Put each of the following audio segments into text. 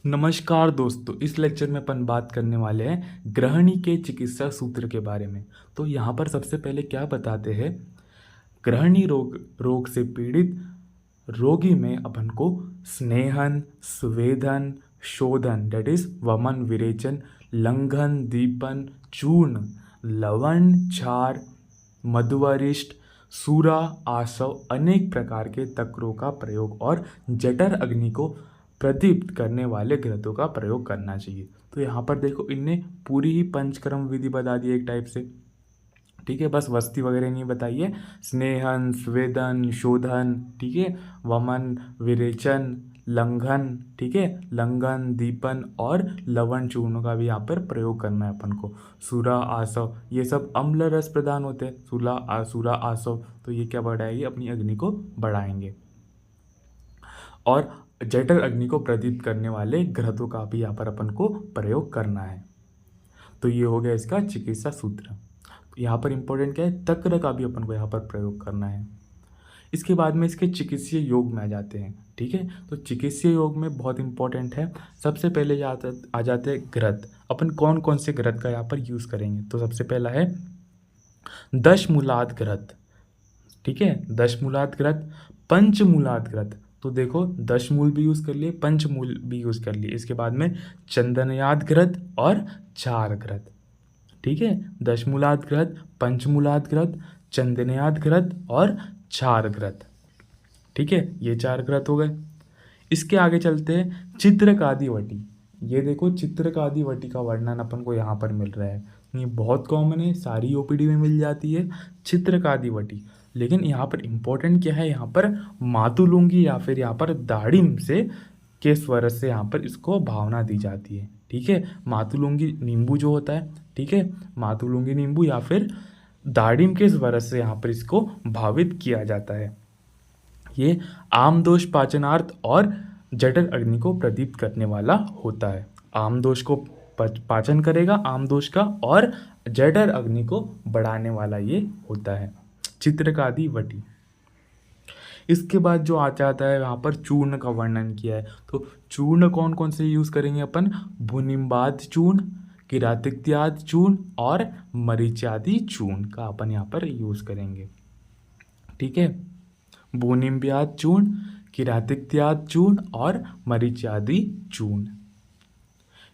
नमस्कार दोस्तों, इस लेक्चर में अपन बात करने वाले हैं ग्रहणी के चिकित्सा सूत्र के बारे में। तो यहाँ पर सबसे पहले क्या बताते हैं, ग्रहणी रोग रोग से पीड़ित रोगी में अपन को स्नेहन, स्वेदन, शोधन डेट इज वमन, विरेचन, लंघन, दीपन, चूर्ण, लवण, क्षार, मधुवरिष्ठ, सूरा, आसव, अनेक प्रकार के तक्रों का प्रयोग और जठर अग्नि को प्रदीप्त करने वाले घृतों का प्रयोग करना चाहिए। तो यहाँ पर देखो, इनने पूरी ही पंचकर्म विधि बता दी एक टाइप से। ठीक है, बस वस्ती वगैरह नहीं बताइए। स्नेहन, स्वेदन, शोधन, ठीक है, वमन, विरेचन, लंघन, ठीक है, लंघन, दीपन और लवण चूर्णों का भी यहाँ पर प्रयोग करना है अपन को। सूरा, आसव, ये सब अम्ल रस प्रदान होते हैं। सूरा, आसव, तो ये क्या बढ़ाएगी, अपनी अग्नि को बढ़ाएंगे। और जठर अग्नि को प्रदीप्त करने वाले घृतों का भी यहाँ पर अपन को प्रयोग करना है। तो ये हो गया इसका चिकित्सा सूत्र। यहाँ पर इंपॉर्टेंट क्या है, तक्र का भी अपन को यहाँ पर प्रयोग करना है। इसके बाद में इसके चिकित्सीय योग में आ जाते हैं। ठीक है, तो चिकित्सीय योग में बहुत इंपॉर्टेंट है, सबसे पहले आ जाते हैं घृत। अपन कौन कौन से घृत का यहाँ पर यूज़ करेंगे, तो सबसे पहला है दशमूलाद घृत। ठीक है, दशमूलाद घृत, पंचमूलाद घृत। तो देखो, दशमूल भी यूज़ कर लिए, पंचमूल भी यूज़ कर लिए। इसके बाद में चंदनयाद घृत और चार घृत। ठीक है, दशमूलाद घृत, पंचमूलाद घृत, चंदनयाद घृत और चार घृत। ठीक है, ये चार घृत हो गए। इसके आगे चलते हैं चित्रकादि वटी। ये देखो, चित्रकादि वटी का वर्णन अपन को यहाँ पर मिल रहा है। ये बहुत कॉमन है, सारी ओपीडी में मिल जाती है चित्रकादि वटी। लेकिन यहाँ पर इम्पोर्टेंट क्या है, यहाँ पर मातुलुंगी या फिर यहाँ पर दाड़िम से के स्वर से यहाँ पर इसको भावना दी जाती है। ठीक है, मातुलुंगी नींबू जो होता है, ठीक है, मातुलुंगी नींबू या फिर दाड़िम के स्वर से यहाँ पर इसको भावित किया जाता है। ये आमदोष पाचनार्थ और जठर अग्नि को प्रदीप्त करने वाला होता है। आमदोष को पाचन करेगा, आमदोष का, और जठर अग्नि को बढ़ाने वाला ये होता है चित्रकादि वटी। इसके बाद जो आ जाता है, यहाँ पर चूर्ण का वर्णन किया है। तो चूर्ण कौन कौन से यूज़ करेंगे अपन, भुनिम्बाद चूर्ण, किरातिक्त्याद चूर्ण और मरीच्यादि चूर्ण का अपन यहाँ पर यूज़ करेंगे। ठीक है, भूनिम्ब्याद चूर्ण, किरातिक्त्याद चूर्ण और मरीच्यादि चूर्ण।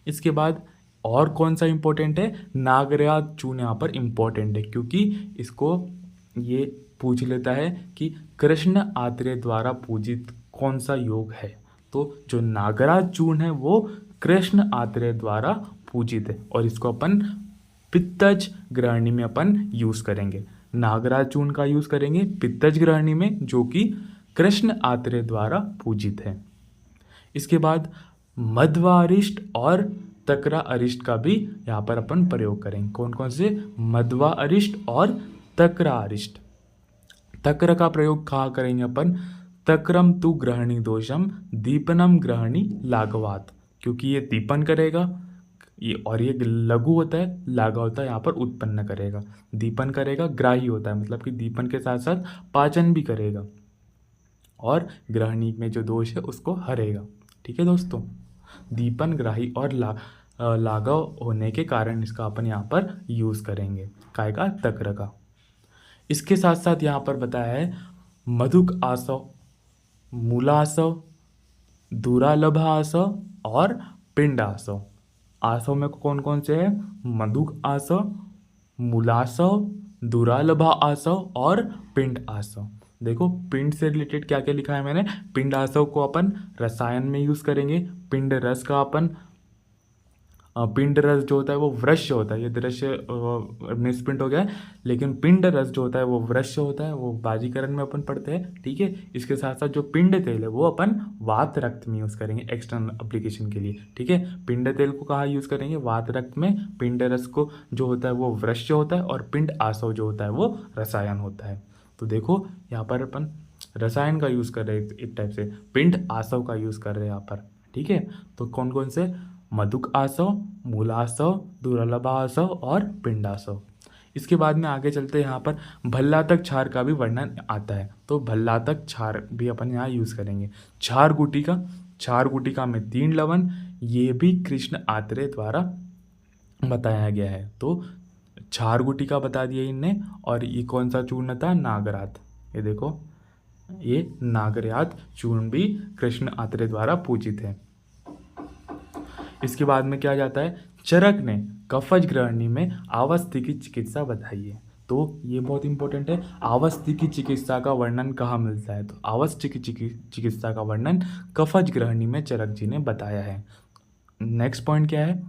इसके बाद और कौन सा इंपॉर्टेंट है, नागराज चूर्ण यहाँ पर इंपॉर्टेंट है, क्योंकि इसको ये पूछ लेता है कि कृष्ण आत्रेय द्वारा पूजित कौन सा योग है। तो जो नागराज चूर्ण है वो कृष्ण आत्रेय द्वारा पूजित है, और इसको अपन पित्तज ग्रहणी में अपन यूज़ करेंगे। नागराज चूर्ण का यूज़ करेंगे पित्तज ग्रहणी में, जो कि कृष्ण आत्रेय द्वारा पूजित है। इसके बाद मध्वारिष्ट और तक्रा अरिष्ट का भी यहाँ पर अपन प्रयोग करेंगे। कौन कौन से, मध्वा अरिष्ट और तक्रा अरिष्ट। तक्र का प्रयोग कहाँ करेंगे अपन, तक्रम तु ग्रहणी दोषम दीपनम ग्रहणी लाघवात, क्योंकि ये दीपन करेगा, ये और ये लघु होता है, लागा होता है, यहाँ पर उत्पन्न करेगा। दीपन करेगा, ग्राही होता है, मतलब कि दीपन के साथ साथ पाचन भी करेगा, और ग्रहणी में जो दोष है उसको हरेगा। ठीक है दोस्तों, दीपन, ग्राही और लागा होने के कारण इसका अपन यहाँ पर यूज़ करेंगे, काय का, तक्र का। इसके साथ साथ यहाँ पर बताया है मधुक आसव, मूलासव, दुरालभा आसव और पिंड आसव। आसव में कौन कौन से है, मधुक आसव, मूलासव, दुरालभा आसव और पिंड आसव। देखो, पिंड से रिलेटेड क्या क्या लिखा है मैंने। पिंड आसव को अपन रसायन में यूज़ करेंगे। पिंड रस का अपन, पिंड रस जो होता है वो वृक्ष होता है, ये दृश्य मिसप्रिंट हो गया है, लेकिन पिंड रस जो होता है वो वृक्ष होता है, वो बाजीकरण में अपन पढ़ते हैं। ठीक है, इसके साथ साथ जो पिंड तेल है वो अपन वात रक्त में यूज़ करेंगे एक्सटर्नल एप्लीकेशन के लिए। ठीक है, पिंड तेल को कहाँ यूज़ करेंगे, वात रक्त में। पिंड रस को जो होता है वो वृक्ष होता है, और पिंड आसव जो होता है वो रसायन होता है। तो देखो, यहाँ पर अपन रसायन का यूज़ कर रहे हैं, एक टाइप से पिंड आसव का यूज़ कर रहे हैं यहाँ पर। ठीक है, तो कौन कौन से, मधुक आसव, मूलासव, दुर्लभा आसव और पिंडासव। इसके बाद में आगे चलते हैं, यहाँ पर भल्लातक क्षार का भी वर्णन आता है। तो भल्लातक क्षार भी अपन यहाँ यूज़ करेंगे। क्षार गुटी का क्षार गुटिका में 3 लवण, ये भी कृष्ण आत्रेय द्वारा बताया गया है। तो क्षार गुटिका बता दिया इनने, और ये कौन सा चूर्ण था, नागरात। ये देखो, ये नागरात चूर्ण भी कृष्ण आत्रेय द्वारा पूजित है। इसके बाद में क्या जाता है, चरक ने कफज ग्रहणी में आवस्थी की चिकित्सा बताई है। तो ये बहुत इंपॉर्टेंट है, आवस्थी की चिकित्सा का वर्णन कहाँ मिलता है, तो आवस्थी की चिकित्सा का वर्णन कफज ग्रहणी में चरक जी ने बताया है। नेक्स्ट पॉइंट क्या है,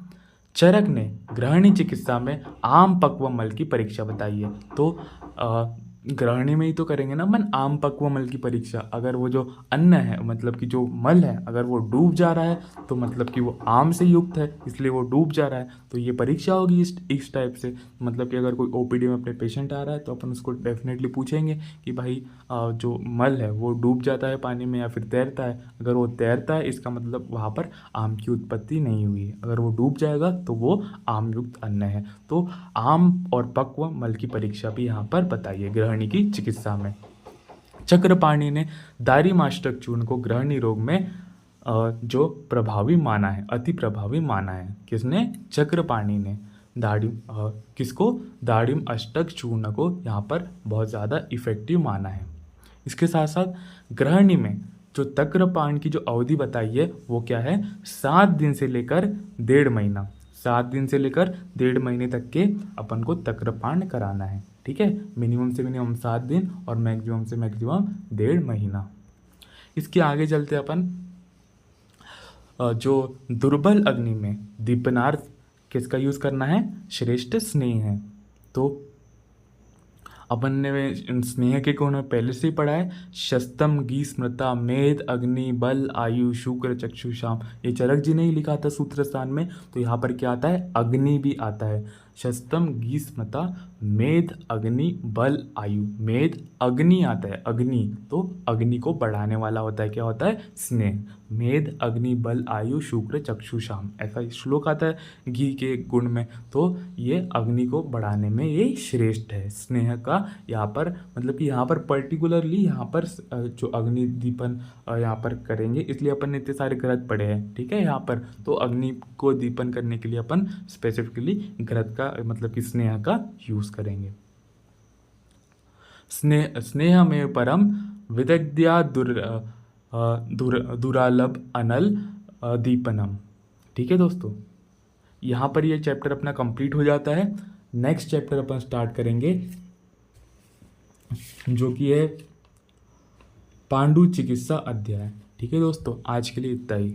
चरक ने ग्रहणी चिकित्सा में आम पक्व मल की परीक्षा बताई है। तो ग्रहणी में ही तो करेंगे ना मन आम पक्व मल की परीक्षा। अगर वो जो अन्न है, मतलब कि जो मल है, अगर वो डूब जा रहा है तो मतलब कि वो आम से युक्त है, इसलिए वो डूब जा रहा है, तो ये परीक्षा होगी इस टाइप से। मतलब कि अगर कोई ओपीडी में अपने पेशेंट आ रहा है तो अपन उसको डेफिनेटली पूछेंगे कि भाई जो मल है वो डूब जाता है पानी में या फिर तैरता है। अगर वो तैरता है इसका मतलब वहाँ पर आम की उत्पत्ति नहीं हुई है, अगर वो डूब जाएगा तो वो आम युक्त अन्न है। तो आम और पक्व मल की परीक्षा भी यहाँ पर बताइए ग्रहणी की चिकित्सा में। चक्रपाणि ने दारिमाष्टक चूर्ण को ग्रहणी रोग में जो प्रभावी माना है, अति प्रभावी माना है। किसने, चक्रपाणि ने किसको, दारिम अष्टक चूर्ण को यहाँ पर बहुत ज़्यादा इफेक्टिव माना है। इसके साथ साथ ग्रहणी में जो तक्रपान की जो अवधि बताई है वो क्या है, 7 दिन से लेकर 1.5 महीना, 7 दिन से लेकर 1.5 महीने तक के अपन को तक्रपान कराना है। ठीक है, मिनिमम से मिनिमम 7 दिन और मैक्सिमम से मैक्सिमम 1.5 महीना। इसके आगे चलते अपन जो दुर्बल अग्नि में दीपनार्थ किसका यूज़ करना है, श्रेष्ठ स्नेह है। तो अपन ने स्नेह के गुण में पहले से ही पढ़ा है, शस्तम गी स्मृता मेध अग्नि बल आयु शुक्र चक्षुषाम। ये चरक जी ने ही लिखा था सूत्र स्थान में। तो यहाँ पर क्या आता है, अग्नि भी आता है। शस्तम गी स्मृता मेध अग्नि बल आयु, मेध अग्नि आता है, अग्नि तो अग्नि को बढ़ाने वाला होता है, क्या होता है, स्नेह। मेध अग्नि बल आयु शुक्र चक्षुषाम, ऐसा श्लोक आता है घी के गुण में। तो ये अग्नि को बढ़ाने में ये श्रेष्ठ है, स्नेह का यहाँ पर मतलब कि यहाँ पर पर्टिकुलरली यहाँ पर जो अग्नि दीपन यहाँ पर करेंगे, इसलिए अपन ने इतने सारे ग्रंथ पढ़े हैं। ठीक है, यहाँ पर तो अग्नि को दीपन करने के लिए अपन स्पेसिफिकली ग्रंथ का मतलब कि स्नेह का यूज करेंगे। स्नेह में परम विदग्ध्या दुरालभ अनल दीपनम। ठीक है दोस्तों, यहाँ पर ये चैप्टर अपना कंप्लीट हो जाता है। नेक्स्ट चैप्टर अपन स्टार्ट करेंगे जो कि है पांडु चिकित्सा अध्याय। ठीक है दोस्तों, आज के लिए इतना ही।